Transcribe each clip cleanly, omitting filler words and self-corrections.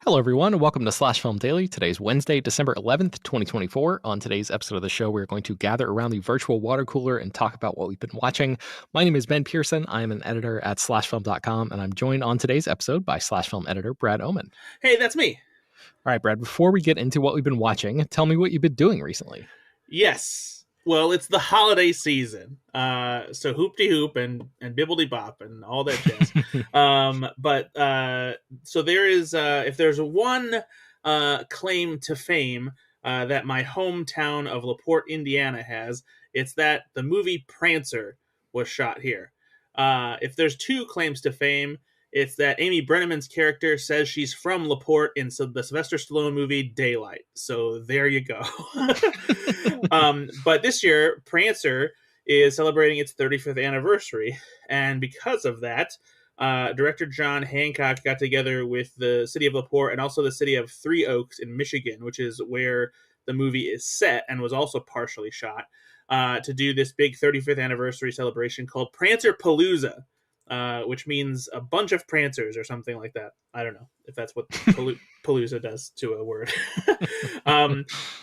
Hello, everyone, and welcome to Slash Film Daily. Today's Wednesday, December 11th, 2024. On today's episode of the show, we're going to gather around the virtual water cooler and talk about what we've been watching. My name is Ben Pearson. I am an editor at slashfilm.com, and I'm joined on today's episode by Slash Film editor Brad Oman. Hey, that's me. All right, Brad, before we get into what we've been watching, tell me what you've been doing recently. Yes. Well, it's the holiday season. So hoop-de-hoop and bibbledy-bop and all that jazz. So there is, if there's one claim to fame that my hometown of LaPorte, Indiana has, it's that the movie Prancer was shot here. If there's two claims to fame, it's that Amy Brenneman's character says she's from LaPorte in the Sylvester Stallone movie Daylight. So there you go. But this year, Prancer is celebrating its 35th anniversary. And because of that, director John Hancock got together with the city of LaPorte and also the city of Three Oaks in Michigan, which is where the movie is set and was also partially shot, to do this big 35th anniversary celebration called Prancer Palooza. Which means a bunch of prancers or something like that. I don't know if that's what Palooza does to a word.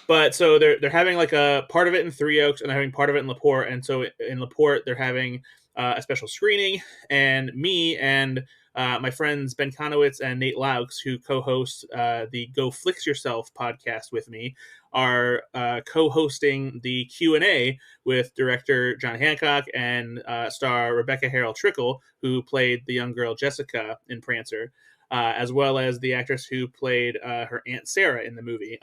But so they're having like a part of it in Three Oaks and they're having part of it in LaPorte. And so in LaPorte, they're having a special screening. And me and my friends Ben Conowitz and Nate Laux, who co-host the Go Flix Yourself podcast with me, are co-hosting the Q&A with director John Hancock and star Rebecca Harrell-Trickle, who played the young girl Jessica in Prancer, as well as the actress who played her Aunt Sarah in the movie.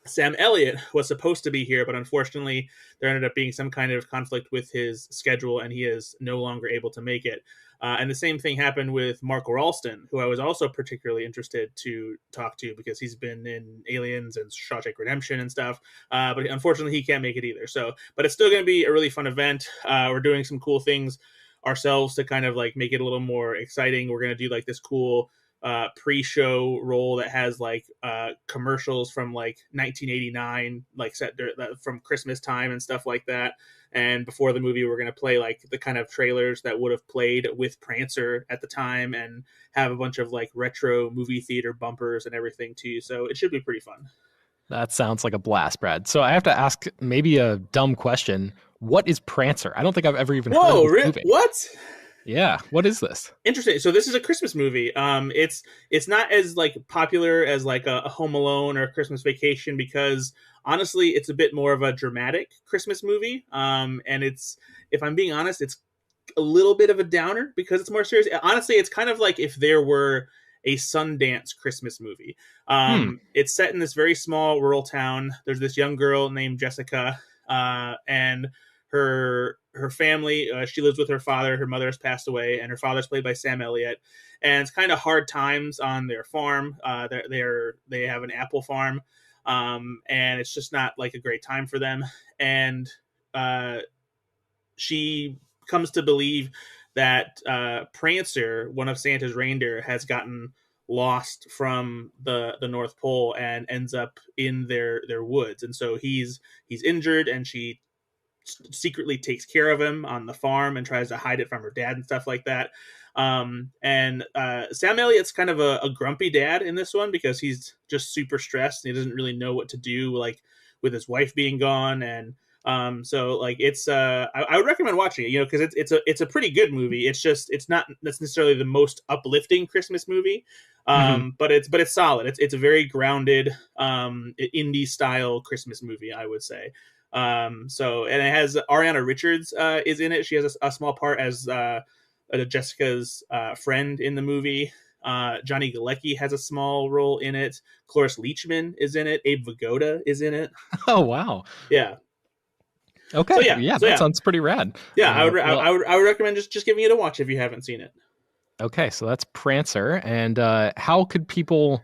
Sam Elliott was supposed to be here, but unfortunately there ended up being some kind of conflict with his schedule, and he is no longer able to make it. And the same thing happened with Mark Ralston, who I was also particularly interested to talk to because he's been in Aliens and Shawshank Redemption and stuff. But unfortunately, he can't make it either. But it's still going to be a really fun event. We're doing some cool things ourselves to kind of like make it a little more exciting. We're going to do like this cool pre-show roll that has like commercials from like 1989, like set from Christmas time and stuff like that. And before the movie, we're going to play like the kind of trailers that would have played with Prancer at the time and have a bunch of like retro movie theater bumpers and everything too. So it should be pretty fun. That sounds like a blast, Brad. So I have to ask maybe a dumb question. What is Prancer? I don't think I've ever even heard of this movie. What? Yeah, what is this? Interesting. So this is a Christmas movie. It's not as like popular as like a Home Alone or a Christmas Vacation because honestly, it's a bit more of a dramatic Christmas movie. And it's, if I'm being honest, it's a little bit of a downer because it's more serious. Honestly, it's kind of like if there were a Sundance Christmas movie. It's set in this very small rural town. There's this young girl named Jessica, and her family, she lives with her father. Her mother has passed away, and her father's played by Sam Elliott. And it's kind of hard times on their farm. They have an apple farm, and it's just not like a great time for them. And she comes to believe that Prancer, one of Santa's reindeer, has gotten lost from the North Pole and ends up in their woods. And so he's injured, and she secretly takes care of him on the farm and tries to hide it from her dad and stuff like that. Sam Elliott's kind of a grumpy dad in this one because he's just super stressed and he doesn't really know what to do, like with his wife being gone. And so like it's I would recommend watching it, because it's a pretty good movie. It's not necessarily the most uplifting Christmas movie, but it's solid. It's a very grounded indie style Christmas movie, I would say. And it has Ariana Richards is in it. She has a small part as Jessica's friend in the movie. Johnny Galecki has a small role in it. Cloris Leachman is in it. Abe Vigoda is in it. Oh wow! Yeah. Okay. So, that sounds pretty rad. Yeah, I would recommend just giving it a watch if you haven't seen it. Okay, so that's Prancer, and how could people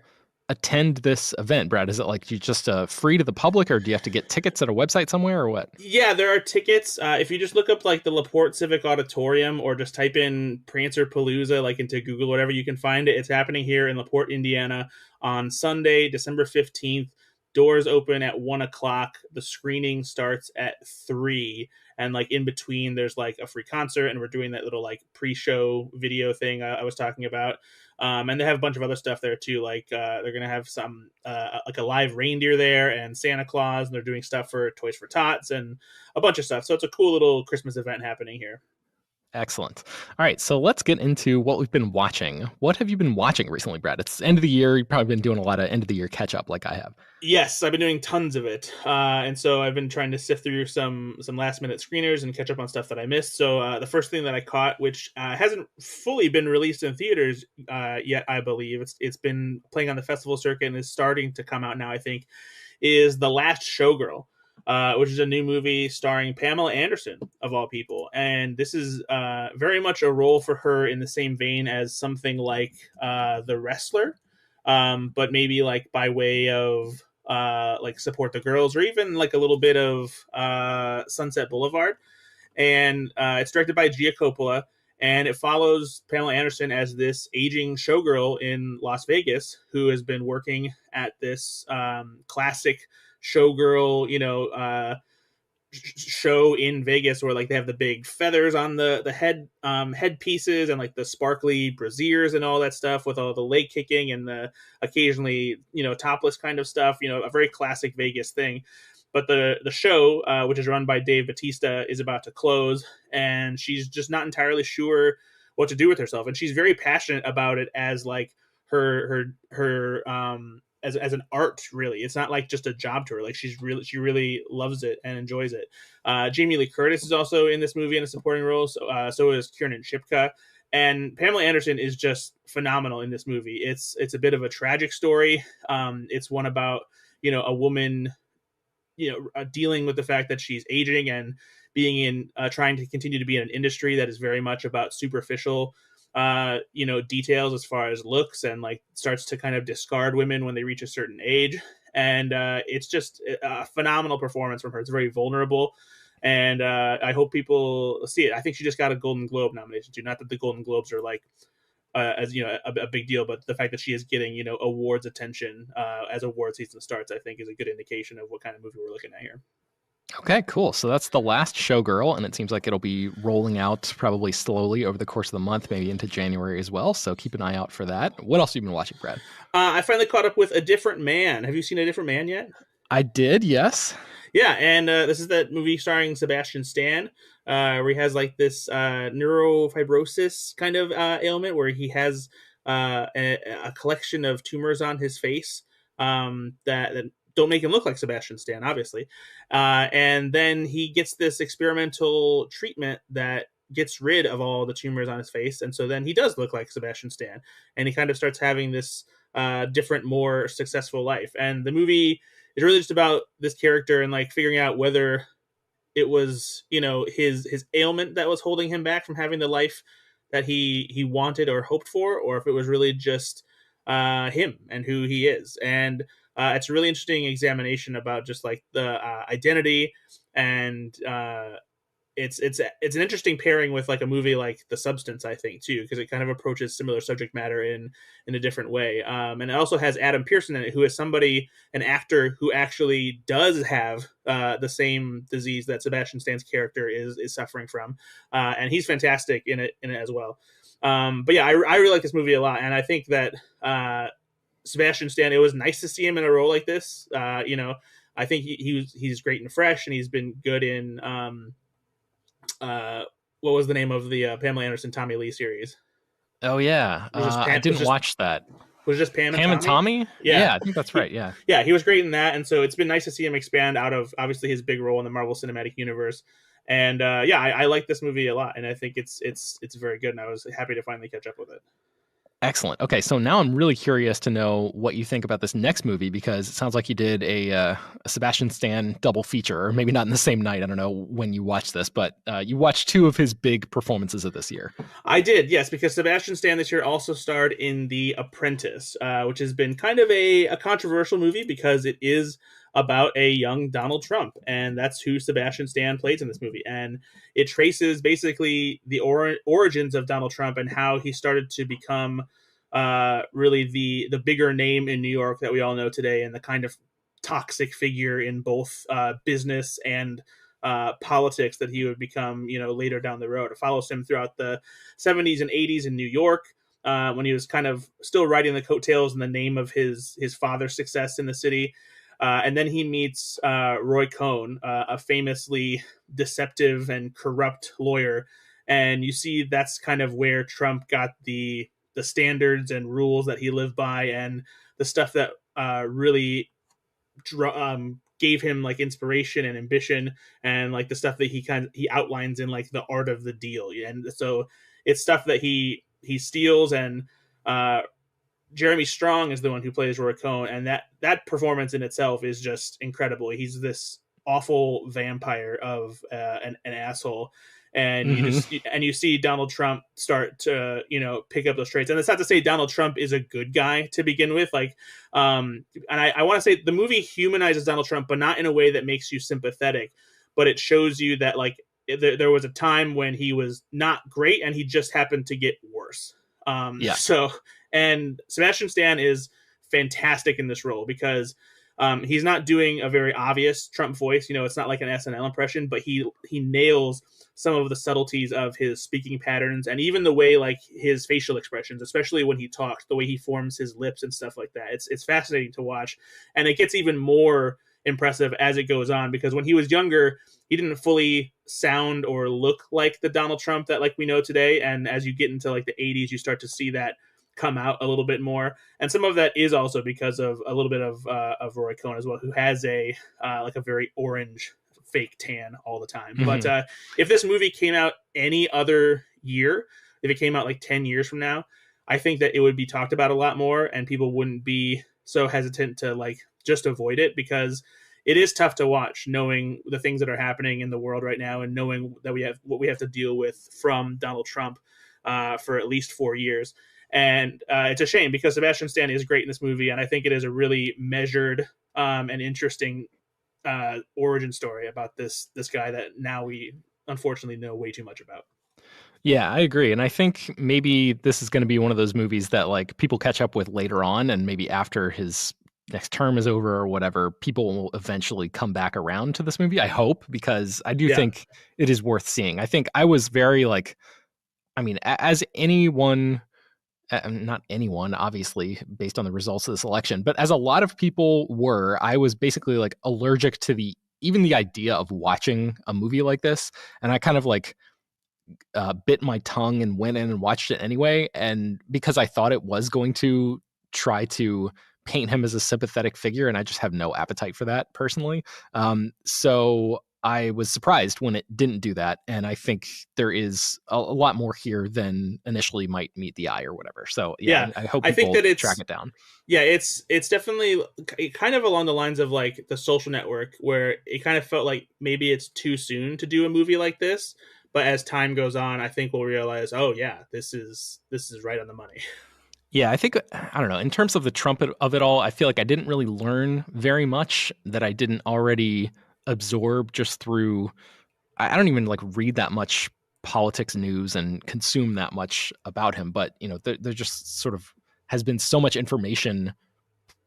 attend this event, Brad? Is it like you just free to the public, or do you have to get tickets at a website somewhere, or what? Yeah, there are tickets. If you just look up like the LaPorte Civic Auditorium, or just type in Prancer Palooza like into Google, whatever, you can find it. It's happening here in LaPorte, Indiana, on Sunday, December 15th. doors open at 1 o'clock. The screening starts at 3, and like in between there's like a free concert, and we're doing that little like pre-show video thing I was talking about. And they have a bunch of other stuff there too, like they're gonna have some like a live reindeer there and Santa Claus, and they're doing stuff for Toys for Tots and a bunch of stuff. So it's a cool little Christmas event happening here. Excellent. All right, so let's get into what we've been watching. What have you been watching recently, Brad? It's end of the year. You've probably been doing a lot of end of the year catch up like I have. Yes, I've been doing tons of it, and so I've been trying to sift through some last minute screeners and catch up on stuff that I missed. So the first thing that I caught, which hasn't fully been released in theaters yet, I believe it's been playing on the festival circuit and is starting to come out now, I think, is The Last Showgirl, which is a new movie starring Pamela Anderson, of all people. And this is very much a role for her in the same vein as something like The Wrestler, but maybe like by way of like Support the Girls, or even like a little bit of Sunset Boulevard. And it's directed by Gia Coppola, and it follows Pamela Anderson as this aging showgirl in Las Vegas who has been working at this classic showgirl, show in Vegas, where like they have the big feathers on the head pieces, and like the sparkly brassiers and all that stuff, with all the leg kicking and the occasionally topless kind of stuff, a very classic Vegas thing. But the show, which is run by Dave Bautista, is about to close, and she's just not entirely sure what to do with herself, and she's very passionate about it as like her as an art. Really, it's not like just a job to her. Like she really loves it and enjoys it. Jamie Lee Curtis is also in this movie in a supporting role. So is Kiernan Shipka, and Pamela Anderson is just phenomenal in this movie. It's a bit of a tragic story. It's one about a woman dealing with the fact that she's aging and being in trying to continue to be in an industry that is very much about superficial details as far as looks, and like starts to kind of discard women when they reach a certain age. And it's just a phenomenal performance from her. It's very vulnerable, and I hope people see it. I think she just got a Golden Globe nomination too. Not that the Golden Globes are like a big deal, but the fact that she is getting awards attention as award season starts, I think, is a good indication of what kind of movie we're looking at here. Okay, cool. So that's The Last Showgirl, and it seems like it'll be rolling out probably slowly over the course of the month, maybe into January as well. So keep an eye out for that. What else have you been watching, Brad? I finally caught up with A Different Man. Have you seen A Different Man yet? I did, yes. Yeah, and this is that movie starring Sebastian Stan, where he has like this neurofibrosis kind of ailment, where he has a collection of tumors on his face that don't make him look like Sebastian Stan, obviously. And then he gets this experimental treatment that gets rid of all the tumors on his face, and so then he does look like Sebastian Stan, and he kind of starts having this different, more successful life. And the movie is really just about this character and like figuring out whether it was his ailment that was holding him back from having the life that he wanted or hoped for, or if it was really just him and who he is. And it's a really interesting examination about just like the identity, and it's an interesting pairing with like a movie like The Substance, I think, too, because it kind of approaches similar subject matter in a different way. And it also has Adam Pearson in it, who is an actor who actually does have the same disease that Sebastian Stan's character is suffering from, and he's fantastic in it as well. But yeah, I really like this movie a lot, and I think that Sebastian Stan, it was nice to see him in a role like this. I think he's great and fresh, and he's been good in what was the name of the Pamela Anderson Tommy Lee series? Oh yeah, I didn't watch that. Was it just Pam and Pam Tommy? and Tommy? Yeah, I think that's right. Yeah, yeah, he was great in that, and so it's been nice to see him expand out of obviously his big role in the Marvel Cinematic Universe. And I like this movie a lot, and I think it's very good, and I was happy to finally catch up with it. Excellent. Okay, so now I'm really curious to know what you think about this next movie, because it sounds like you did a Sebastian Stan double feature, or maybe not in the same night. I don't know when you watched this, but you watched two of his big performances of this year. I did, yes, because Sebastian Stan this year also starred in The Apprentice, which has been kind of a controversial movie because it is about a young Donald Trump, and that's who Sebastian Stan plays in this movie. And it traces basically the origins of Donald Trump and how he started to become really the bigger name in New York that we all know today, and the kind of toxic figure in both business and politics that he would become, later down the road. It follows him throughout the 70s and 80s in New York, when he was kind of still riding the coattails in the name of his father's success in the city. And then he meets Roy Cohn, a famously deceptive and corrupt lawyer. And you see that's kind of where Trump got the standards and rules that he lived by, and the stuff that really gave him like inspiration and ambition, and like the stuff that he outlines in like the art of the deal. And so it's stuff that he steals. And Jeremy Strong is the one who plays Roy Cohn, and that performance in itself is just incredible. He's this awful vampire of an asshole, and you see Donald Trump start to pick up those traits. And it's not to say Donald Trump is a good guy to begin with, like, and I want to say the movie humanizes Donald Trump, but not in a way that makes you sympathetic, but it shows you that like there was a time when he was not great, and he just happened to get worse. Yeah. So, and Sebastian Stan is fantastic in this role because he's not doing a very obvious Trump voice. It's not like an SNL impression, but he nails some of the subtleties of his speaking patterns, and even the way like his facial expressions, especially when he talks, the way he forms his lips and stuff like that. It's fascinating to watch, and it gets even more impressive as it goes on, because when he was younger, he didn't fully sound or look like the Donald Trump that like we know today. And as you get into like the 80s, you start to see that come out a little bit more. And some of that is also because of a little bit of Roy Cohn as well, who has a like a very orange fake tan all the time. Mm-hmm. But if this movie came out any other year, if it came out like 10 years from now, I think that it would be talked about a lot more, and people wouldn't be so hesitant to like just avoid it, because it is tough to watch, knowing the things that are happening in the world right now, and knowing that we have what we have to deal with from Donald Trump for at least 4 years. And it's a shame, because Sebastian Stan is great in this movie, and I think it is a really measured and interesting origin story about this guy that now we unfortunately know way too much about. Yeah, I agree. And I think maybe this is going to be one of those movies that like people catch up with later on, and maybe after his next term is over or whatever, people will eventually come back around to this movie. I hope, because I do think it is worth seeing. I think I was very like, I mean, as anyone, not anyone, obviously, based on the results of this election, but as a lot of people were, I was basically like allergic to even the idea of watching a movie like this. And I kind of like bit my tongue and went in and watched it anyway. And because I thought it was going to try to paint him as a sympathetic figure, and I just have no appetite for that personally. So I was surprised when it didn't do that, and I think there is a lot more here than initially might meet the eye or whatever. So yeah, I hope people track it down. Yeah, it's definitely kind of along the lines of like The Social Network, where it kind of felt like maybe it's too soon to do a movie like this, but as time goes on, I think we'll realize, oh yeah, this is right on the money. Yeah, I think, I don't know, in terms of the trumpet of it all, I feel like I didn't really learn very much that I didn't already absorb just through, I don't even like read that much politics news and consume that much about him. But, there just sort of has been so much information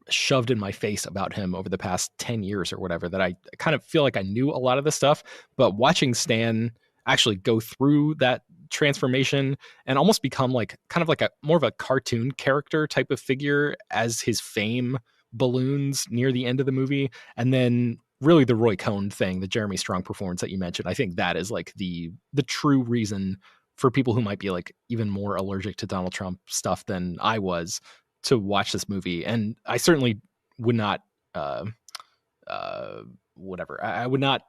shoved in my face about him over the past 10 years or whatever that I kind of feel like I knew a lot of the stuff. But watching Stan actually go through that transformation and almost become like kind of like a more of a cartoon character type of figure as his fame balloons near the end of the movie, and then really the Roy Cohn thing, the Jeremy Strong performance that you mentioned, I think that is like the true reason for people who might be like even more allergic to Donald Trump stuff than I was to watch this movie. And I certainly would not whatever I would not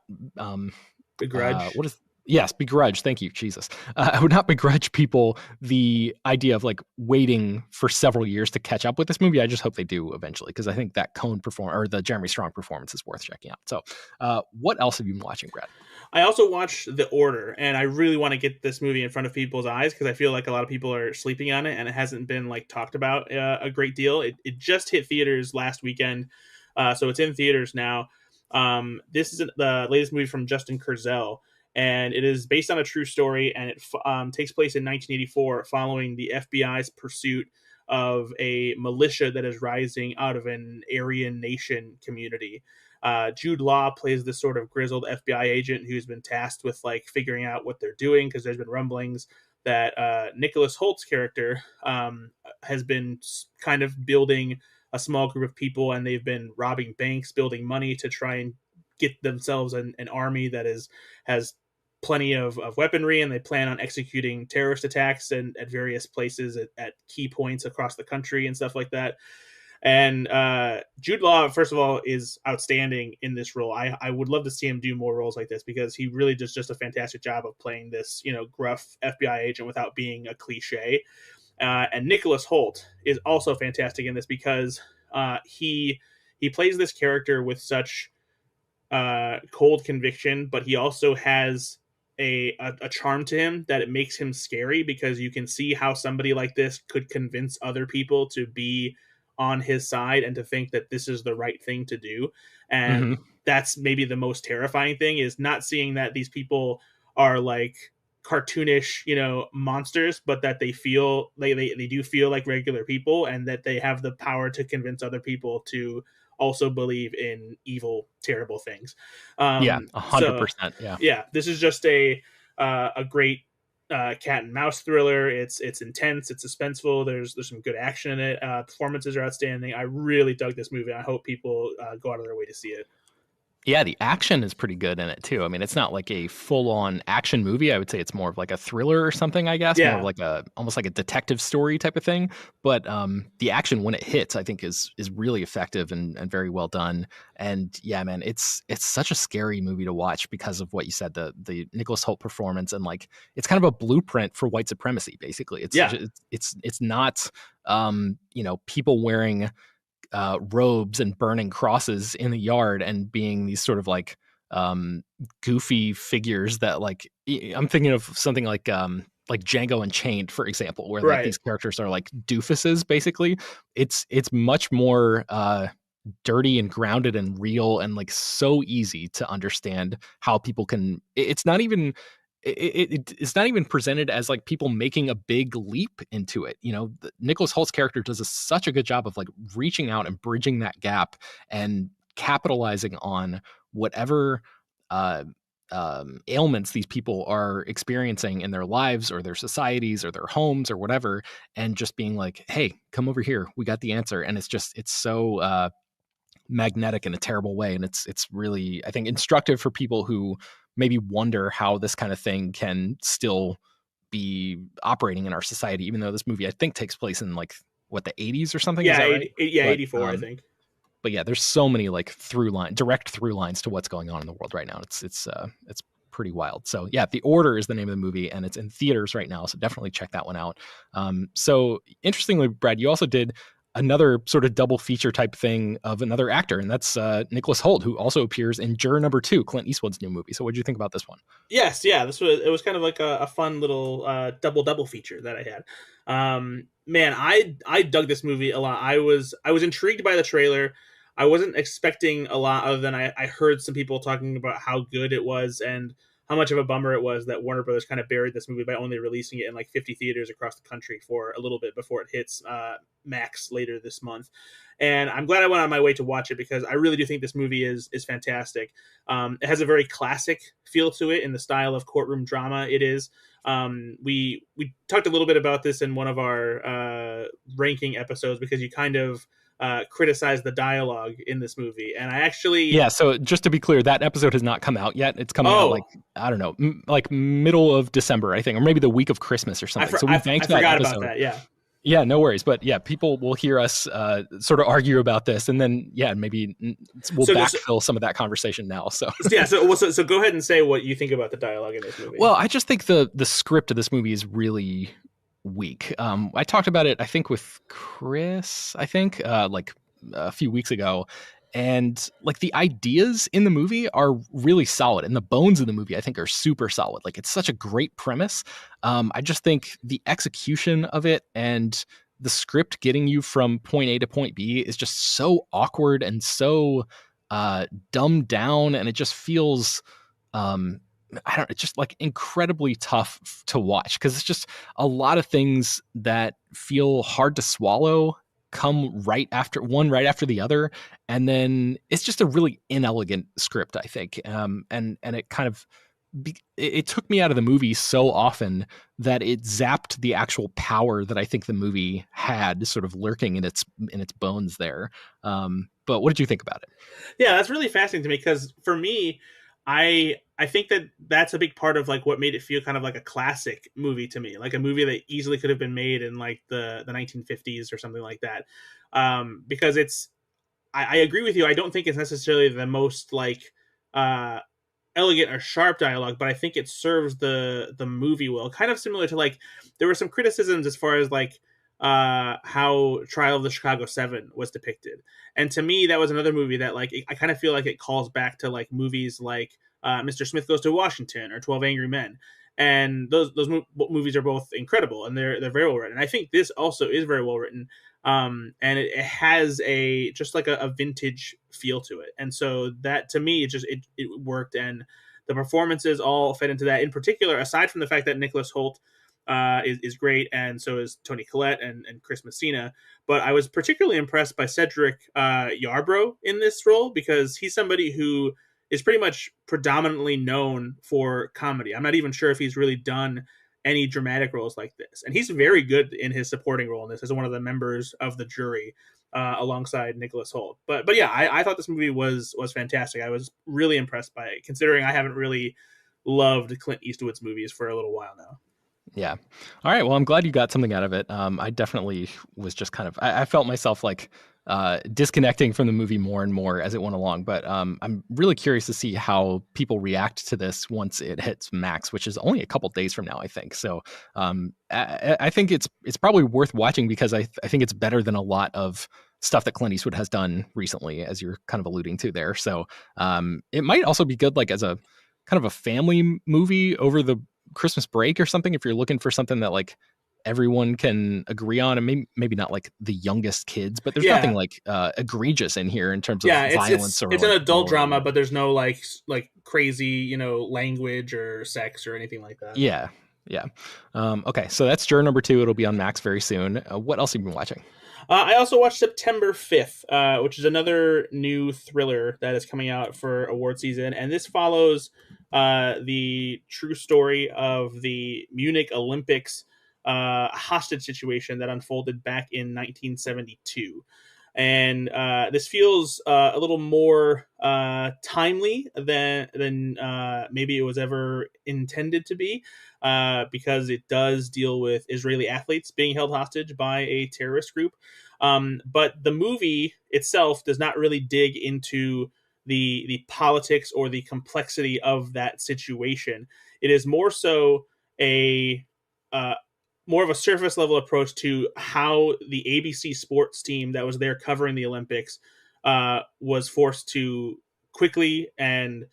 begrudge begrudge. Thank you, Jesus. I would not begrudge people the idea of like waiting for several years to catch up with this movie. I just hope they do eventually, because I think that Cohn or the Jeremy Strong performance is worth checking out. So, what else have you been watching, Brad? I also watched The Order, and I really want to get this movie in front of people's eyes, because I feel like a lot of people are sleeping on it, and it hasn't been like talked about a great deal. It just hit theaters last weekend, so it's in theaters now. This is the latest movie from Justin Kurzel, and it is based on a true story, and it takes place in 1984 following the FBI's pursuit of a militia that is rising out of an Aryan nation community. Jude Law plays this sort of grizzled FBI agent who's been tasked with like figuring out what they're doing, because there's been rumblings that Nicholas Holt's character has been kind of building a small group of people, and they've been robbing banks, building money to try and get themselves an army that has plenty of weaponry, and they plan on executing terrorist attacks and at various places at key points across the country and stuff like that. And Jude Law, first of all, is outstanding in this role. I would love to see him do more roles like this, because he really does just a fantastic job of playing this, gruff FBI agent without being a cliche. And Nicholas Holt is also fantastic in this, because he plays this character with such cold conviction, but he also has a charm to him that it makes him scary, because you can see how somebody like this could convince other people to be on his side and to think that this is the right thing to do. And that's maybe the most terrifying thing, is not seeing that these people are like cartoonish, monsters, but that they feel they do feel like regular people, and that they have the power to convince other people to also believe in evil, terrible things. Yeah, So 100%. Yeah. yeah, this is just a great cat and mouse thriller. It's intense, it's suspenseful. There's some good action in it. Performances are outstanding. I really dug this movie. I hope people go out of their way to see it. Yeah, the action is pretty good in it too. I mean, it's not like a full-on action movie. I would say it's more of like a thriller or something, I guess. More of like almost like a detective story type of thing. But the action when it hits, I think is really effective and very well done. And yeah, man, it's such a scary movie to watch because of what you said, the Nicholas Hoult performance, and like it's kind of a blueprint for white supremacy. Basically, it's not people wearing robes and burning crosses in the yard and being these sort of like goofy figures that like I'm thinking of something like Django Unchained, for example, where like these characters are like doofuses. Basically, it's much more dirty and grounded and real, and like so easy to understand how people can. It's not even. It's not even presented as like people making a big leap into it. Nicholas Holt's character does such a good job of like reaching out and bridging that gap and capitalizing on whatever ailments these people are experiencing in their lives or their societies or their homes or whatever, and just being like, hey, come over here, we got the answer. And it's so magnetic in a terrible way, and it's really, I think, instructive for people who maybe wonder how this kind of thing can still be operating in our society, even though this movie I think takes place in like the 80s or something. Yeah, is that right? 84, I think. But yeah, there's so many like direct through lines to what's going on in the world right now. It's pretty wild. So yeah, The Order is the name of the movie, and it's in theaters right now, so definitely check that one out. So interestingly, Brad, you also did another sort of double feature type thing of another actor, and that's Nicholas Hoult, who also appears in Juror Number 2, Clint Eastwood's new movie. So what did you think about this one? Yes, yeah, it was kind of like a fun little double feature that I had. Man, I dug this movie a lot. I was intrigued by the trailer. I wasn't expecting a lot, other than I heard some people talking about how good it was and how much of a bummer it was that Warner Brothers kind of buried this movie by only releasing it in like 50 theaters across the country for a little bit before it hits Max later this month. And I'm glad I went on my way to watch it, because I really do think this movie is fantastic. It has a very classic feel to it in the style of courtroom drama it is. We talked a little bit about this in one of our ranking episodes, because you kind of criticize the dialogue in this movie, and I actually so just to be clear, that episode has not come out yet. It's coming out like I don't know, like middle of December, I think, or maybe the week of Christmas or something. So we banked that forgot episode. about that. Yeah, no worries. But yeah, people will hear us sort of argue about this, and then maybe we'll backfill some of that conversation now. So so go ahead and say what you think about the dialogue in this movie. Well, I just think the script of this movie is really weak. I talked about it, I think, with Chris, like a few weeks ago, and like the ideas in the movie are really solid, and the bones of the movie I think are super solid. Like it's such a great premise. I just think the execution of it and the script getting you from point A to point B is just so awkward and so dumbed down, and it just feels I don't, it's just like incredibly tough to watch because it's just a lot of things that feel hard to swallow come right after the other, and then it's just a really inelegant script, I think. And it kind of it took me out of the movie so often that it zapped the actual power that I think the movie had sort of lurking in its bones there. But what did you think about it? Yeah, that's really fascinating to me because for me, I think that that's a big part of like what made it feel kind of like a classic movie to me, like a movie that easily could have been made in like the 1950s or something like that. Because I agree with you. I don't think it's necessarily the most like uh elegant or sharp dialogue, but I think it serves the movie well. Kind of similar to like there were some criticisms as far as like how Trial of the Chicago 7 was depicted. And to me that was another movie that like I kind of feel like it calls back to like movies like Mr. Smith Goes to Washington or 12 Angry Men. And movies are both incredible and they're very well written. And I think this also is very well written. And it has a just like a vintage feel to it, and so that to me it worked, and the performances all fed into that. In particular, aside from the fact that Nicholas Hoult is great, and so is Toni Collette and Chris Messina, but I was particularly impressed by Cedric Yarbrough in this role because he's somebody who is pretty much predominantly known for comedy. I'm not even sure if he's really done any dramatic roles like this. And he's very good in his supporting role in this as one of the members of the jury alongside Nicholas Hoult. But yeah, I thought this movie was fantastic. I was really impressed by it, considering I haven't really loved Clint Eastwood's movies for a little while now. Yeah. All right. Well, I'm glad you got something out of it. I definitely was just kind of, I felt myself like disconnecting from the movie more and more as it went along. But I'm really curious to see how people react to this once it hits Max, which is only a couple days from now, I think. So I think it's probably worth watching because I think it's better than a lot of stuff that Clint Eastwood has done recently, as you're kind of alluding to there. So it might also be good, like as a kind of a family movie over the Christmas break or something, if you're looking for something that like everyone can agree on, and maybe not like the youngest kids, but there's nothing Yeah, like egregious in here in terms of yeah, violence or it's an like adult gore or drama, but whatever. there's no like crazy language or sex or anything like that. Yeah, yeah. Okay, so that's juror number two. It'll be on Max very soon. What else have you been watching? I also watched September 5th, which is another new thriller that is coming out for award season. And this follows the true story of the Munich Olympics hostage situation that unfolded back in 1972. And this feels a little more timely than maybe it was ever intended to be, because it does deal with Israeli athletes being held hostage by a terrorist group. But the movie itself does not really dig into the politics or the complexity of that situation. It is more so a uh, more of a surface level approach to how the ABC sports team that was there covering the Olympics was forced to quickly and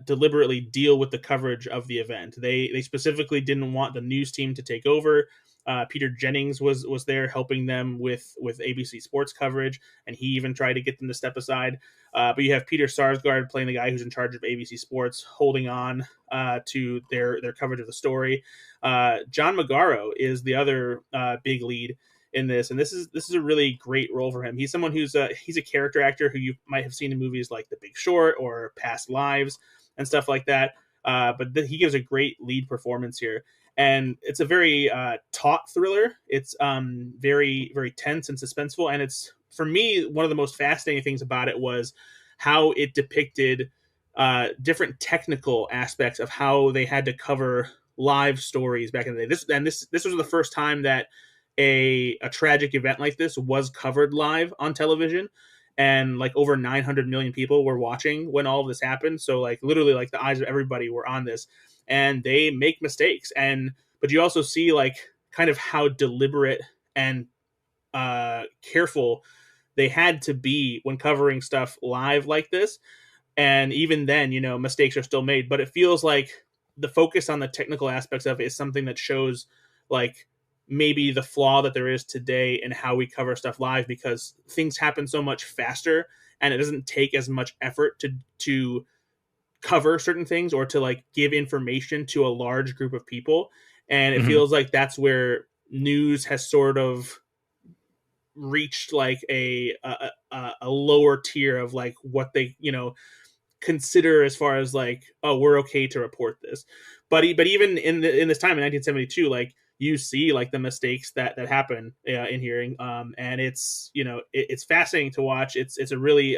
deliberately deal with the coverage of the event. They specifically didn't want the news team to take over. Peter Jennings was there helping them with ABC Sports coverage, and he even tried to get them to step aside. But you have Peter Sarsgaard playing the guy who's in charge of ABC Sports, holding on to their coverage of the story. John Magaro is the other big lead in this, and this is a really great role for him. He's someone he's a character actor who you might have seen in movies like The Big Short or Past Lives and stuff like that. He gives a great lead performance here, and it's a very taut thriller. It's very very tense and suspenseful, and it's for me one of the most fascinating things about it was how it depicted different technical aspects of how they had to cover live stories back in the day. This was the first time that a tragic event like this was covered live on television, and like over 900 million people were watching when all of this happened. So like literally like the eyes of everybody were on this, and they make mistakes. And but you also see like kind of how deliberate and careful they had to be when covering stuff live like this. And even then, mistakes are still made, but it feels like the focus on the technical aspects of it is something that shows like maybe the flaw that there is today in how we cover stuff live, because things happen so much faster and it doesn't take as much effort to cover certain things or to like give information to a large group of people. And it Hmm. feels like that's where news has sort of reached like a lower tier of like what they, consider as far as like, oh, we're okay to report this. But even in this time in 1972, like you see like the mistakes that happen in hearing, and it's, it's fascinating to watch. It's a really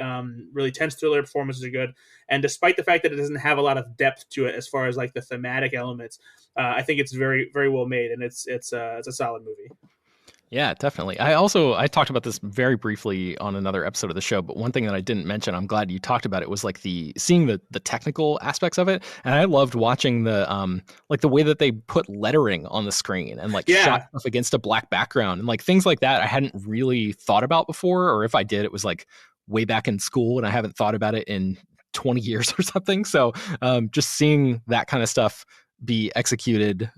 really tense thriller. Performances are good, and despite the fact that it doesn't have a lot of depth to it as far as like the thematic elements, I think it's very very well made, and it's a solid movie. Yeah, definitely. I talked about this very briefly on another episode of the show, but one thing that I didn't mention, I'm glad you talked about it, was like the seeing the technical aspects of it. And I loved watching the like the way that they put lettering on the screen and like shot Yeah, stuff against a black background and like things like that I hadn't really thought about before, or if I did, it was like way back in school and I haven't thought about it in 20 years or something. So just seeing that kind of stuff be executed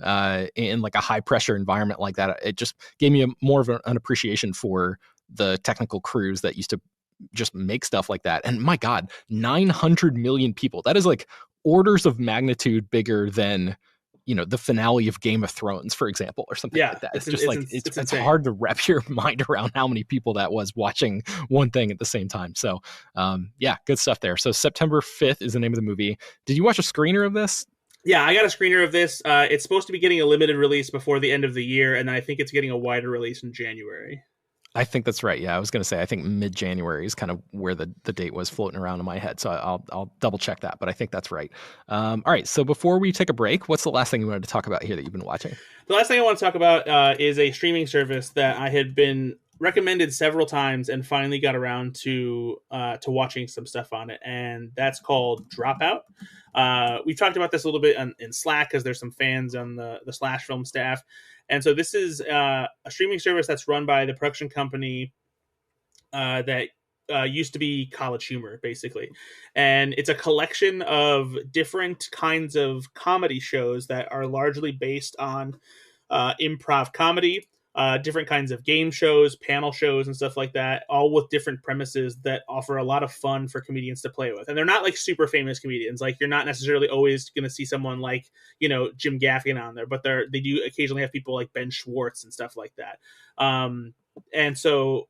in like a high pressure environment like that, it just gave me more of an appreciation for the technical crews that used to just make stuff like that. And my God, 900 million people. That is like orders of magnitude bigger than, the finale of Game of Thrones, for example, or something yeah, like that. it's It's just it's like it's it's insane. hard to wrap your mind around how many people that was watching one thing at the same time. So, yeah, good stuff there. So September 5th is the name of the movie. Did you watch a screener of this? Yeah, I got a screener of this. It's supposed to be getting a limited release before the end of the year, and I think it's getting a wider release in January. I think that's right. Yeah, I was going to say I think mid January is kind of where the date was floating around in my head. So I'll double check that, but I think that's right. All right. So before we take a break, what's the last thing you wanted to talk about here that you've been watching? The last thing I want to talk about is a streaming service that I had been recommended several times and finally got around to watching some stuff on it, and that's called Dropout. We've talked about this a little bit in Slack because there's some fans on the Slash Film staff, and so this is a streaming service that's run by the production company that used to be College Humor, basically. And it's a collection of different kinds of comedy shows that are largely based on improv comedy, different kinds of game shows, panel shows, and stuff like that, all with different premises that offer a lot of fun for comedians to play with. And they're not like super famous comedians. Like you're not necessarily always going to see someone like, Jim Gaffigan on there, but they do occasionally have people like Ben Schwartz and stuff like that. And so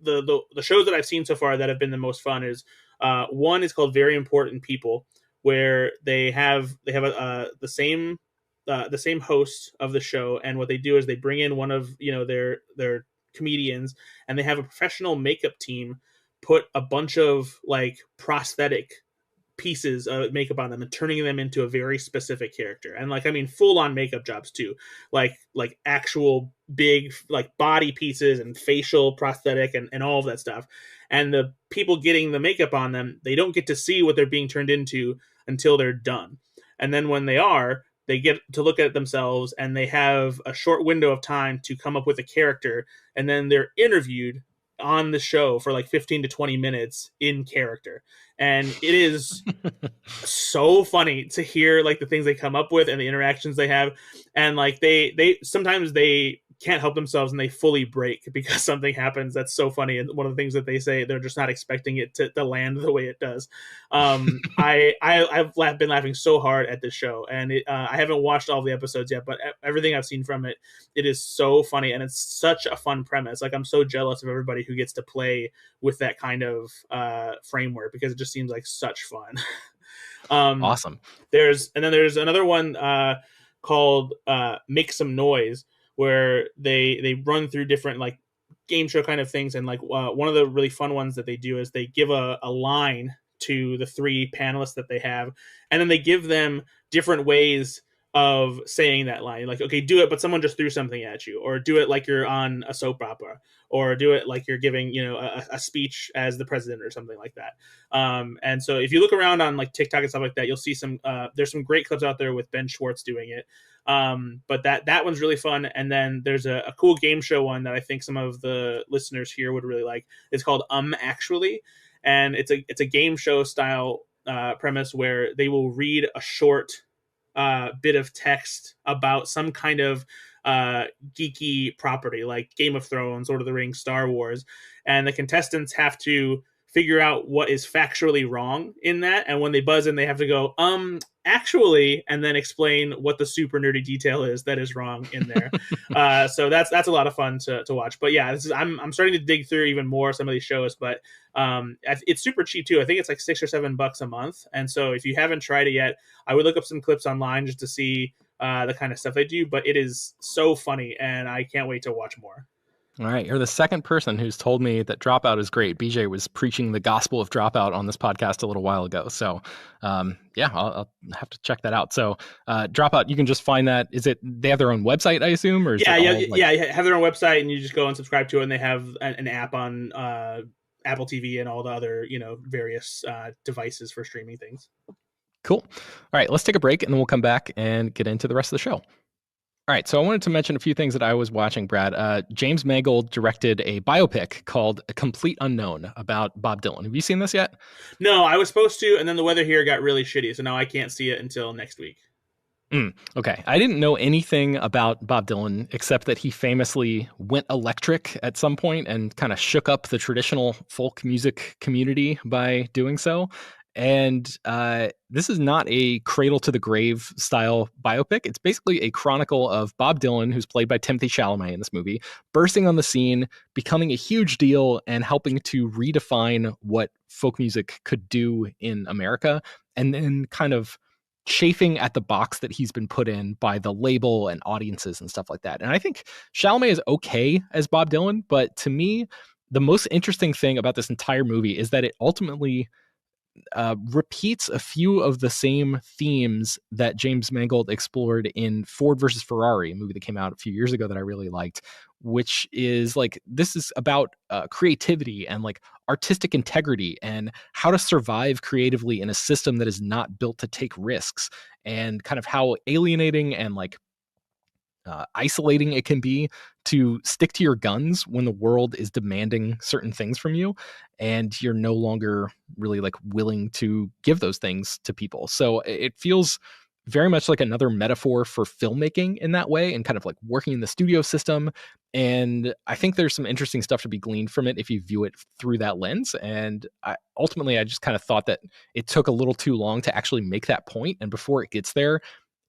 the shows that I've seen so far that have been the most fun is one is called Very Important People, where they have the same host of the show, and what they do is they bring in one of their comedians, and they have a professional makeup team put a bunch of like prosthetic pieces of makeup on them and turning them into a very specific character, and like I mean full on makeup jobs too, like actual big like body pieces and facial prosthetic and all of that stuff. And the people getting the makeup on them, they don't get to see what they're being turned into until they're done. And then when they are, they get to look at it themselves, and they have a short window of time to come up with a character, and then they're interviewed on the show for like 15 to 20 minutes in character. And it is so funny to hear like the things they come up with and the interactions they have. And like they sometimes they can't help themselves and they fully break because something happens that's so funny. And one of the things that they say, they're just not expecting it to land the way it does. I've been laughing so hard at this show, and I haven't watched all the episodes yet, but everything I've seen from it, it is so funny, and it's such a fun premise. Like I'm so jealous of everybody who gets to play with that kind of framework, because it just seems like such fun. um, Awesome. there's another one called Make Some Noise, where they run through different like game show kind of things. And like one of the really fun ones that they do is they give a line to the three panelists that they have, and then they give them different ways of saying that line. Like, okay, do it, but someone just threw something at you, or do it like you're on a soap opera, or do it like you're giving a speech as the president or something like that. And so if you look around on like TikTok and stuff like that, you'll see there's some great clips out there with Ben Schwartz doing it. But that one's really fun. And then there's a cool game show one that I think some of the listeners here would really like. It's called Actually, and it's a game show style premise where they will read a short bit of text about some kind of geeky property like Game of Thrones, Lord of the Rings, Star Wars, and the contestants have to figure out what is factually wrong in that, and when they buzz in, they have to go, actually, and then explain what the super nerdy detail is that is wrong in there. So that's a lot of fun to watch. But yeah, I'm starting to dig through even more some of these shows, but it's super cheap too. I think it's like $6 or $7 a month, and so if you haven't tried it yet, I would look up some clips online just to see the kind of stuff they do. But it is so funny, and I can't wait to watch more. All right, you're the second person who's told me that Dropout is great. BJ was preaching the gospel of Dropout on this podcast a little while ago, so yeah, I'll have to check that out. So Dropout, you can just find that. Is it they have their own website, I assume, or is Yeah, it yeah, all, like... yeah. You have their own website, and you just go and subscribe to it. And they have an app on Apple TV and all the other various devices for streaming things. Cool. All right, let's take a break, and then we'll come back and get into the rest of the show. All right, so I wanted to mention a few things that I was watching, Brad. James Mangold directed a biopic called A Complete Unknown about Bob Dylan. Have you seen this yet? No, I was supposed to, and then the weather here got really shitty, so now I can't see it until next week. Okay. I didn't know anything about Bob Dylan except that he famously went electric at some point and kind of shook up the traditional folk music community by doing so. And this is not a cradle to the grave style biopic. It's basically a chronicle of Bob Dylan, who's played by Timothée Chalamet in this movie, bursting on the scene, becoming a huge deal, and helping to redefine what folk music could do in America, and then kind of chafing at the box that he's been put in by the label and audiences and stuff like that. And I think Chalamet is okay as Bob Dylan, but to me, the most interesting thing about this entire movie is that it ultimately repeats a few of the same themes that James Mangold explored in Ford versus Ferrari, a movie that came out a few years ago that I really liked, which is like, this is about creativity and like artistic integrity and how to survive creatively in a system that is not built to take risks, and kind of how alienating and like isolating it can be to stick to your guns when the world is demanding certain things from you and you're no longer really like willing to give those things to people. So it feels very much like another metaphor for filmmaking in that way, and kind of like working in the studio system. And I think there's some interesting stuff to be gleaned from it if you view it through that lens. And ultimately, I just kind of thought that it took a little too long to actually make that point. And before it gets there,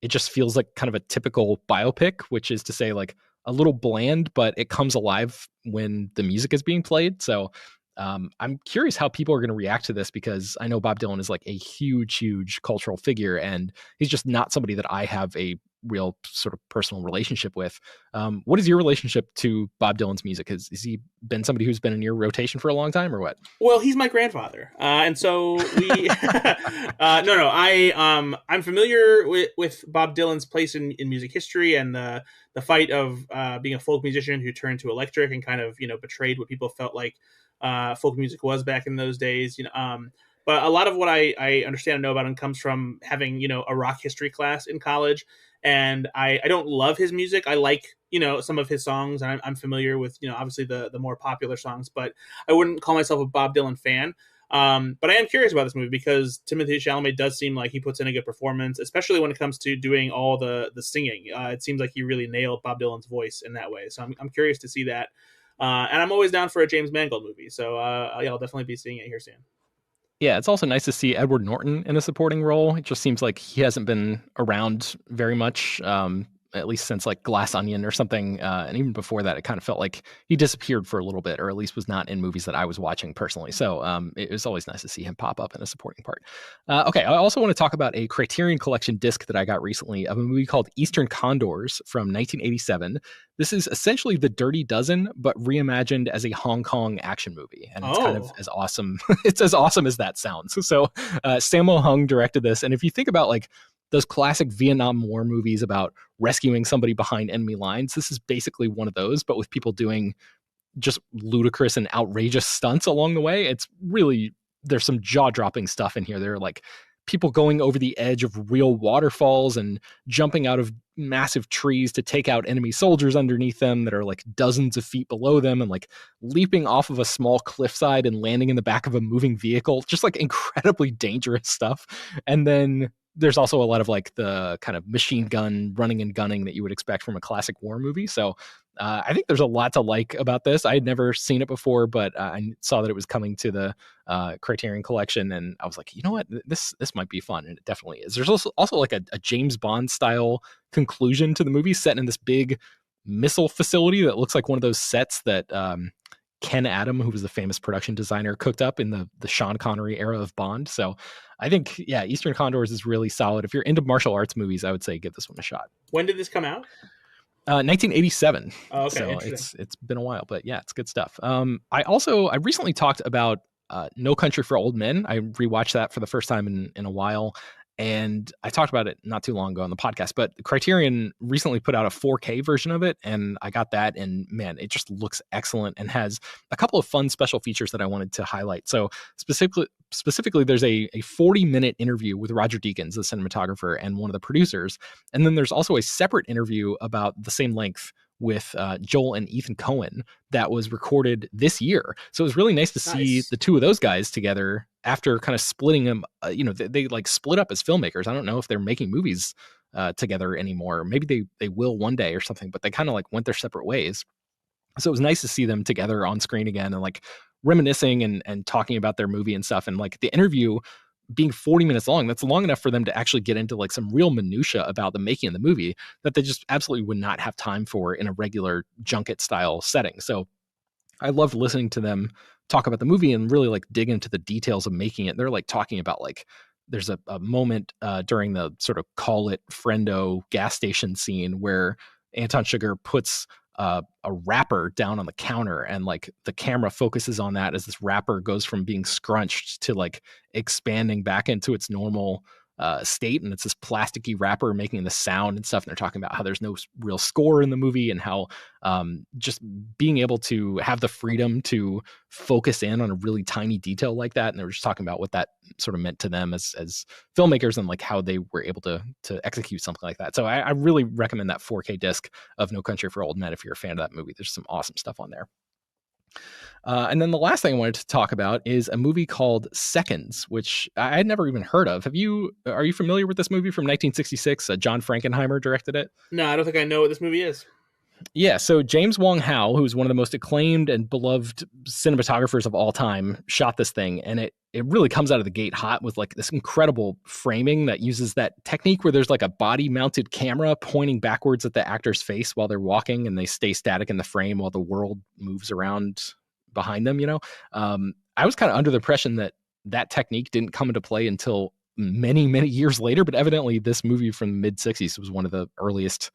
it just feels like kind of a typical biopic, which is to say like a little bland, but it comes alive when the music is being played. So I'm curious how people are going to react to this, because I know Bob Dylan is like a huge, huge cultural figure, and he's just not somebody that I have a real sort of personal relationship with. What is your relationship to Bob Dylan's music? Has he been somebody who's been in your rotation for a long time, or what? Well, he's my grandfather, and so we. No. I'm familiar with Bob Dylan's place in music history, and the fight of being a folk musician who turned to electric and kind of betrayed what people felt like folk music was back in those days. But a lot of what I understand and know about him comes from having a rock history class in college. And I don't love his music. I like some of his songs, and I'm familiar with obviously the more popular songs, but I wouldn't call myself a Bob Dylan fan. But I am curious about this movie because Timothée Chalamet does seem like he puts in a good performance, especially when it comes to doing all the singing. It seems like he really nailed Bob Dylan's voice in that way. So I'm curious to see that. And I'm always down for a James Mangold movie. So yeah, I'll definitely be seeing it here soon. Yeah, it's also nice to see Edward Norton in a supporting role. It just seems like he hasn't been around very much, at least since like Glass Onion or something. And even before that, it kind of felt like he disappeared for a little bit, or at least was not in movies that I was watching personally. So it was always nice to see him pop up in a supporting part. Okay, I also want to talk about a Criterion Collection disc that I got recently of a movie called Eastern Condors from 1987. This is essentially The Dirty Dozen, but reimagined as a Hong Kong action movie. And it's kind of as awesome. It's as awesome as that sounds. So Sammo Hung directed this. And if you think about like those classic Vietnam War movies about rescuing somebody behind enemy lines, this is basically one of those, but with people doing just ludicrous and outrageous stunts along the way. It's really, there's some jaw-dropping stuff in here. There are like people going over the edge of real waterfalls and jumping out of massive trees to take out enemy soldiers underneath them that are like dozens of feet below them, and like leaping off of a small cliffside and landing in the back of a moving vehicle. Just like incredibly dangerous stuff. And then there's also a lot of like the kind of machine gun running and gunning that you would expect from a classic war movie. So I think there's a lot to like about this. I had never seen it before, but I saw that it was coming to the Criterion Collection, and I was like, you know what, this might be fun, and it definitely is. There's also like a James Bond style conclusion to the movie, set in this big missile facility that looks like one of those sets that Ken Adam, who was the famous production designer, cooked up in the Sean Connery era of Bond. So I think, yeah, Eastern Condors is really solid. If you're into martial arts movies, I would say give this one a shot. When did this come out? 1987. Oh, okay, so it's been a while, but yeah, it's good stuff. I recently talked about No Country for Old Men. I rewatched that for the first time in a while, and I talked about it not too long ago on the podcast. But Criterion recently put out a 4K version of it, and I got that, and man, it just looks excellent and has a couple of fun special features that I wanted to highlight. So specifically, there's a 40-minute interview with Roger Deakins, the cinematographer and one of the producers, and then there's also a separate interview about the same length with Joel and Ethan Coen that was recorded this year. So it was really nice to see the two of those guys together after kind of splitting them. They like split up as filmmakers. I don't know if they're making movies together anymore. Maybe they will one day or something, but they kind of like went their separate ways. So it was nice to see them together on screen again and like reminiscing and talking about their movie and stuff. And like the interview being 40 minutes long, that's long enough for them to actually get into like some real minutia about the making of the movie that they just absolutely would not have time for in a regular junket style setting. So I loved listening to them talk about the movie and really like dig into the details of making it. They're like talking about like, there's a moment during the sort of call it friendo gas station scene where Anton Chigurh puts a wrapper down on the counter, and like the camera focuses on that as this wrapper goes from being scrunched to like expanding back into its normal state, and it's this plasticky wrapper making the sound and stuff. And they're talking about how there's no real score in the movie, and how just being able to have the freedom to focus in on a really tiny detail like that. And they were just talking about what that sort of meant to them as filmmakers, and like how they were able to execute something like that. So I really recommend that 4K disc of No Country for Old Men if you're a fan of that movie. There's some awesome stuff on there. And then the last thing I wanted to talk about is a movie called Seconds, which I had never even heard of. Are you familiar with this movie from 1966? John Frankenheimer directed it. No, I don't think I know what this movie is. Yeah, so James Wong Howe, who's one of the most acclaimed and beloved cinematographers of all time, shot this thing, and it really comes out of the gate hot with like this incredible framing that uses that technique where there's like a body-mounted camera pointing backwards at the actor's face while they're walking, and they stay static in the frame while the world moves around behind them. I was kind of under the impression that technique didn't come into play until many, many years later, but evidently this movie from the mid-60s was one of the earliest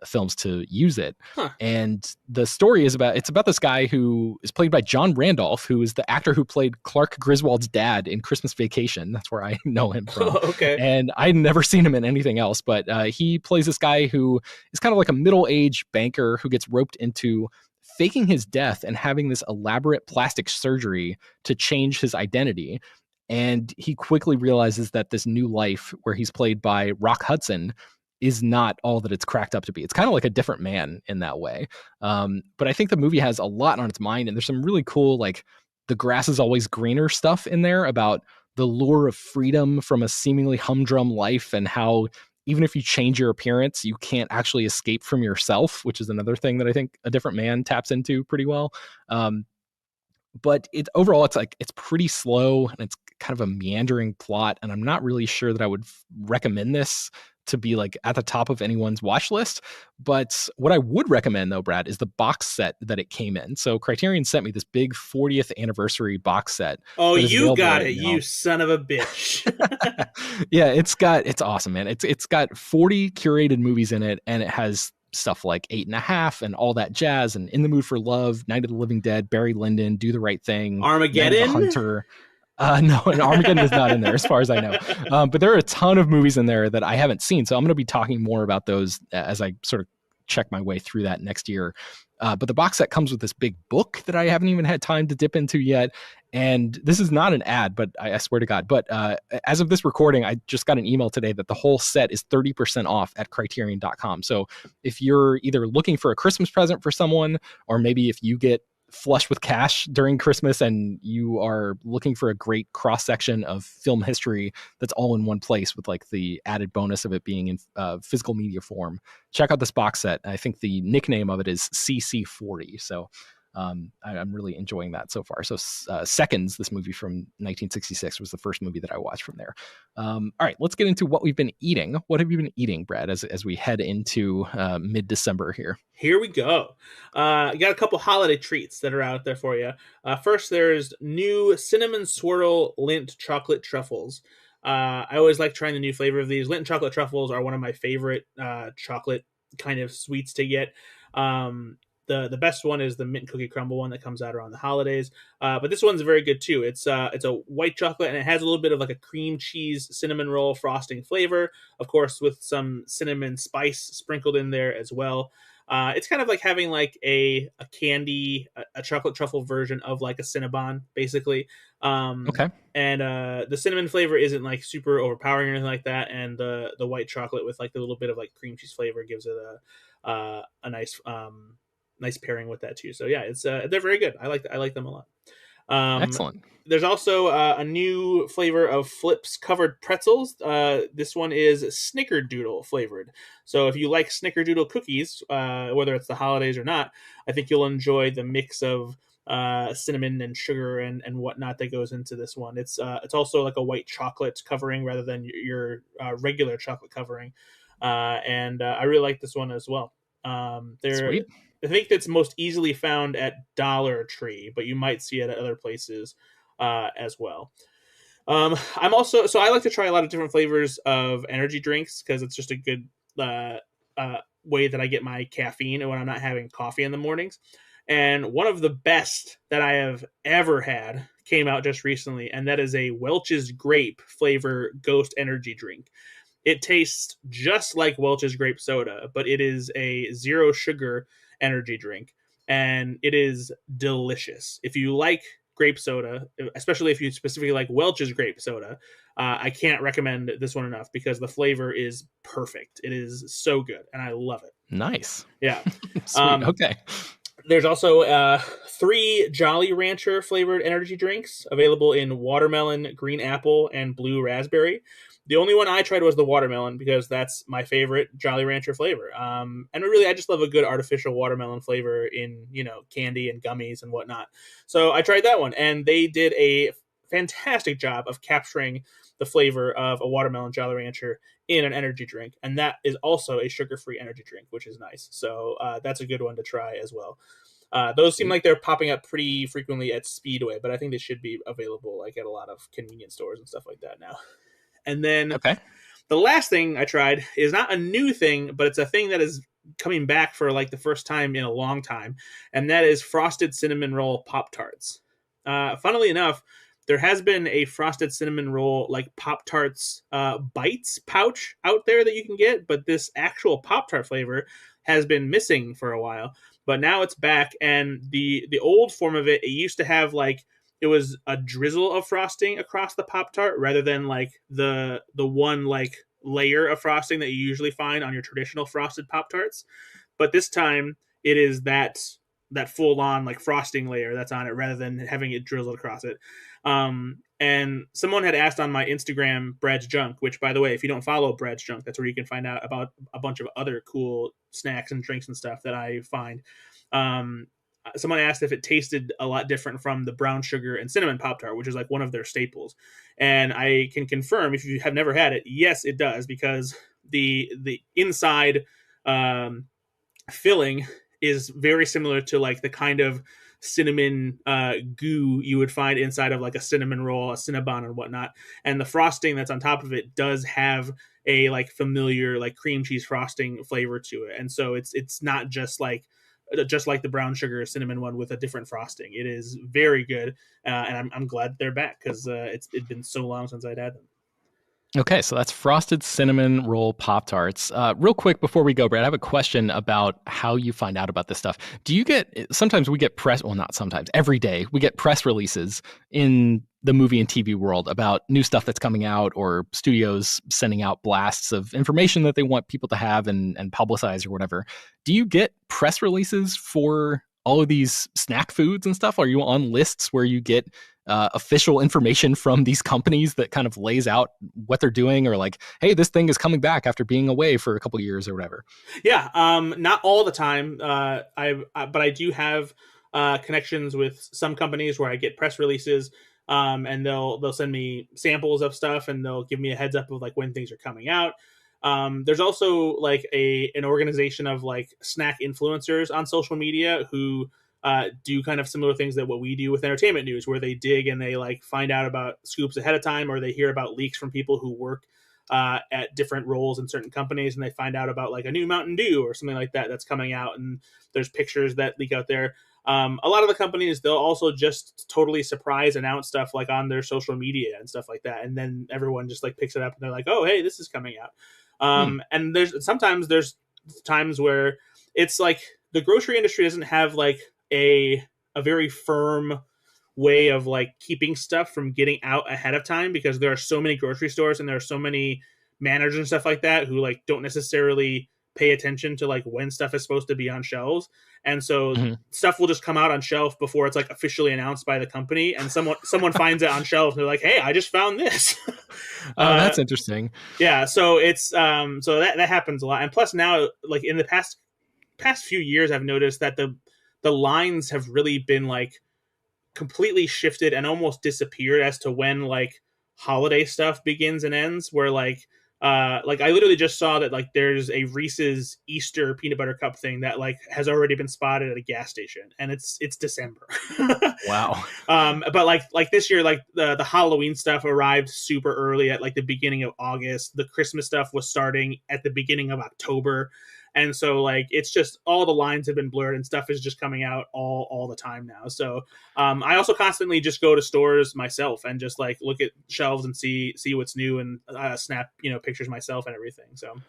films to use it. And the story is about this guy who is played by John Randolph, who is the actor who played Clark Griswold's dad in Christmas Vacation. That's where I know him from. Okay. And I'd never seen him in anything else, but he plays this guy who is kind of like a middle-aged banker who gets roped into faking his death and having this elaborate plastic surgery to change his identity. And he quickly realizes that this new life, where he's played by Rock Hudson, is not all that it's cracked up to be. It's kind of like a different man in that way. But I think the movie has a lot on its mind, and there's some really cool, like the grass is always greener stuff in there about the lure of freedom from a seemingly humdrum life, and how even if you change your appearance, you can't actually escape from yourself, which is another thing that I think A Different Man taps into pretty well. But overall, it's pretty slow, and it's kind of a meandering plot, and I'm not really sure that I would recommend this to be like at the top of anyone's watch list. But what I would recommend though, Brad, is the box set that it came in. So Criterion sent me this big 40th anniversary box set. Oh, you got it, you son of a bitch. Yeah, it's awesome, man. It's got 40 curated movies in it, and it has stuff like 8.5 and All That Jazz and In the Mood for Love, Night of the Living Dead, Barry Lyndon, Do the Right Thing, Armageddon, Hunter. No, and Armageddon is not in there as far as I know. But there are a ton of movies in there that I haven't seen. So I'm going to be talking more about those as I sort of check my way through that next year. But the box set comes with this big book that I haven't even had time to dip into yet. And this is not an ad, but I swear to God. But as of this recording, I just got an email today that the whole set is 30% off at criterion.com. So if you're either looking for a Christmas present for someone, or maybe if you get flush with cash during Christmas and you are looking for a great cross section of film history that's all in one place with like the added bonus of it being in physical media form, check out this box set. I think the nickname of it is CC40. So I'm really enjoying that so far. So Seconds, this movie from 1966, was the first movie that I watched from there. All right, let's get into what we've been eating. What have you been eating, Brad, as we head into mid-December here? Here we go. I got a couple holiday treats that are out there for you. First, there's new cinnamon swirl Lindt chocolate truffles. I always like trying the new flavor of these. Lindt chocolate truffles are one of my favorite chocolate kind of sweets to get. The best one is the mint cookie crumble one that comes out around the holidays. But this one's very good too. It's a white chocolate and it has a little bit of like a cream cheese cinnamon roll frosting flavor, of course, with some cinnamon spice sprinkled in there as well. It's kind of like having like a candy, a chocolate truffle version of like a Cinnabon, basically. Okay. And the cinnamon flavor isn't like super overpowering or anything like that. And the white chocolate with like the little bit of like cream cheese flavor gives it a nice pairing with that too. So yeah, it's they're very good. I like them a lot. Excellent. There's also a new flavor of Flips covered pretzels. This one is Snickerdoodle flavored. So if you like Snickerdoodle cookies, whether it's the holidays or not, I think you'll enjoy the mix of cinnamon and sugar and whatnot that goes into this one. It's also like a white chocolate covering rather than your regular chocolate covering. And I really like this one as well. Sweet. I think that's most easily found at Dollar Tree, but you might see it at other places as well. I like to try a lot of different flavors of energy drinks because it's just a good way that I get my caffeine when I'm not having coffee in the mornings. And one of the best that I have ever had came out just recently, and that is a Welch's Grape flavor Ghost energy drink. It tastes just like Welch's Grape soda, but it is a zero sugar energy drink, and it is delicious. If you like grape soda, especially if you specifically like Welch's Grape soda, I can't recommend this one enough because the flavor is perfect. It is so good, and I love it. Nice. Yeah. Sweet. Okay. There's also 3 Jolly Rancher flavored energy drinks available in watermelon, green apple, and blue raspberry. The only one I tried was the watermelon because that's my favorite Jolly Rancher flavor. And really, I just love a good artificial watermelon flavor in, candy and gummies and whatnot. So I tried that one, and they did a fantastic job of capturing the flavor of a watermelon Jolly Rancher in an energy drink. And that is also a sugar-free energy drink, which is nice. So that's a good one to try as well. Those seem like they're popping up pretty frequently at Speedway, but I think they should be available like at a lot of convenience stores and stuff like that now. And then the last thing I tried is not a new thing, but it's a thing that is coming back for like the first time in a long time. And that is frosted cinnamon roll Pop-Tarts. Funnily enough, there has been a frosted cinnamon roll like Pop-Tarts bites pouch out there that you can get, but this actual Pop-Tart flavor has been missing for a while. But now it's back, and the old form of it used to have like, it was a drizzle of frosting across the Pop-Tart rather than like the one like layer of frosting that you usually find on your traditional frosted Pop-Tarts. But this time it is that full on like frosting layer that's on it rather than having it drizzled across it. And someone had asked on my Instagram, Brad's Junk, which by the way, if you don't follow Brad's Junk, that's where you can find out about a bunch of other cool snacks and drinks and stuff that I find. Someone asked if it tasted a lot different from the brown sugar and cinnamon Pop-Tart, which is like one of their staples. And I can confirm, if you have never had it, yes, it does, because the inside filling is very similar to like the kind of cinnamon goo you would find inside of like a cinnamon roll, a Cinnabon and whatnot. And the frosting that's on top of it does have a like familiar like cream cheese frosting flavor to it. And so it's not just like the brown sugar cinnamon one with a different frosting. It is very good, and I'm glad they're back because it's been so long since I'd had them. Okay, so that's frosted cinnamon roll Pop-Tarts. Real quick before we go, Brad, I have a question about how you find out about this stuff. Do you sometimes we get not sometimes, every day, we get press releases in the movie and TV world about new stuff that's coming out or studios sending out blasts of information that they want people to have and publicize or whatever. Do you get press releases for all of these snack foods and stuff? Are you on lists where you get official information from these companies that kind of lays out what they're doing, or like, hey, this thing is coming back after being away for a couple of years or whatever? Yeah, not all the time. But I do have connections with some companies where I get press releases, and they'll send me samples of stuff, and they'll give me a heads up of like when things are coming out. There's also like an organization of like snack influencers on social media who do kind of similar things that what we do with entertainment news, where they dig and they like find out about scoops ahead of time, or they hear about leaks from people who work at different roles in certain companies, and they find out about like a new Mountain Dew or something like that that's coming out, and there's pictures that leak out there. A lot of the companies, they'll also just totally surprise announce stuff like on their social media and stuff like that, and then everyone just like picks it up and they're like, oh, hey, this is coming out. And there's times where it's like the grocery industry doesn't have like a very firm way of like keeping stuff from getting out ahead of time, because there are so many grocery stores and there are so many managers and stuff like that who like don't necessarily pay attention to like when stuff is supposed to be on shelves. And so stuff will just come out on shelf before it's like officially announced by the company, and someone finds it on shelf and they're like, hey, I just found this. Oh, that's interesting. Yeah, so it's so that happens a lot. And plus now, like in the past few years, I've noticed that the lines have really been like completely shifted and almost disappeared as to when like holiday stuff begins and ends, where like I literally just saw that like there's a Reese's Easter peanut butter cup thing that like has already been spotted at a gas station, and it's December. Wow. But like this year, like the Halloween stuff arrived super early at like the beginning of August. The Christmas stuff was starting at the beginning of October. And so like it's just all the lines have been blurred and stuff is just coming out all the time now. So I also constantly just go to stores myself and just like look at shelves and see what's new, and snap pictures myself and everything. So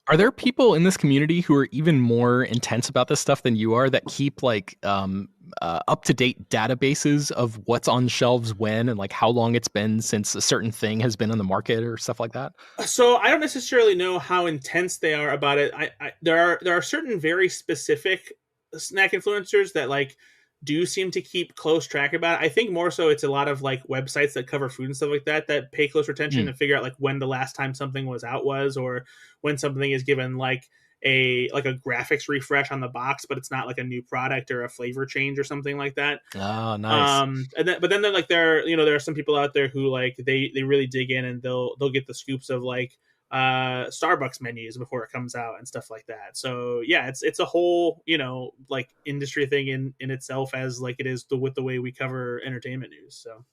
are there people in this community who are even more intense about this stuff than you are, that keep like up-to-date databases of what's on shelves when, and like how long it's been since a certain thing has been on the market or stuff like that? So I don't necessarily know how intense they are about it. There are certain very specific snack influencers that like do seem to keep close track about it. I think more so it's a lot of like websites that cover food and stuff like that pay closer attention and figure out like when the last time something was out was, or when something is given like a graphics refresh on the box, but it's not like a new product or a flavor change or something like that. Oh, nice. But then they're like there are some people out there who like they really dig in, and they'll get the scoops of like Starbucks menus before it comes out and stuff like that. So yeah, it's a whole like industry thing in itself, as like it is with the way we cover entertainment news. So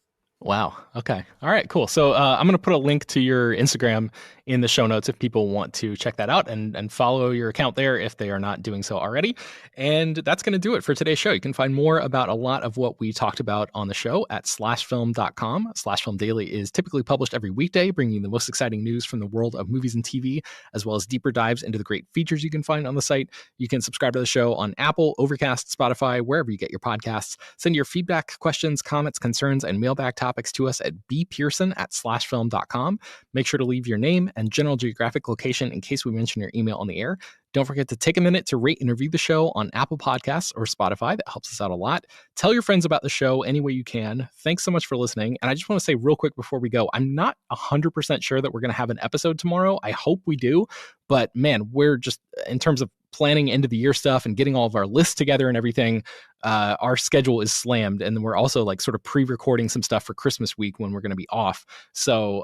Wow. Okay. All right, cool. So I'm going to put a link to your Instagram in the show notes if people want to check that out and follow your account there if they are not doing so already. And that's going to do it for today's show. You can find more about a lot of what we talked about on the show at slashfilm.com. Slash Film Daily is typically published every weekday, bringing you the most exciting news from the world of movies and TV, as well as deeper dives into the great features you can find on the site. You can subscribe to the show on Apple, Overcast, Spotify, wherever you get your podcasts. Send your feedback, questions, comments, concerns, and mailbag topics to us at bpearson@slashfilm.com. Make sure to leave your name and general geographic location in case we mention your email on the air. Don't forget to take a minute to rate and review the show on Apple Podcasts or Spotify. That helps us out a lot. Tell your friends about the show any way you can. Thanks so much for listening. And I just want to say real quick before we go, I'm not 100% sure that we're going to have an episode tomorrow. I hope we do. But man, we're just, in terms of planning end of the year stuff and getting all of our lists together and everything, our schedule is slammed. And then we're also like sort of pre-recording some stuff for Christmas week when we're going to be off. So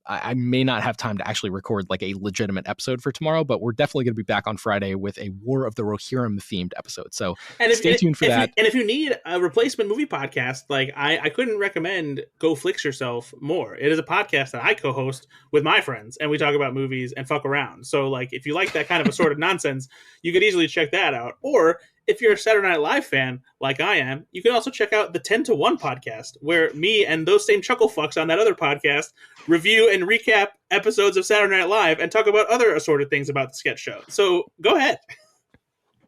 I may not have time to actually record like a legitimate episode for tomorrow, but we're definitely going to be back on Friday with a War of the Rohirrim themed episode. So stay tuned for that. And if you need a replacement movie podcast, like I couldn't recommend Go Flix Yourself more. It is a podcast that I co-host with my friends, and we talk about movies and fuck around. So like if you like that kind of assorted nonsense, you could easily check that out. Or if you're a Saturday Night Live fan, like I am, you can also check out the 10 to 1 podcast, where me and those same chuckle fucks on that other podcast review and recap episodes of Saturday Night Live and talk about other assorted things about the sketch show. So go ahead.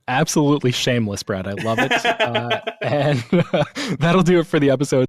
Absolutely shameless, Brad. I love it. And that'll do it for the episode.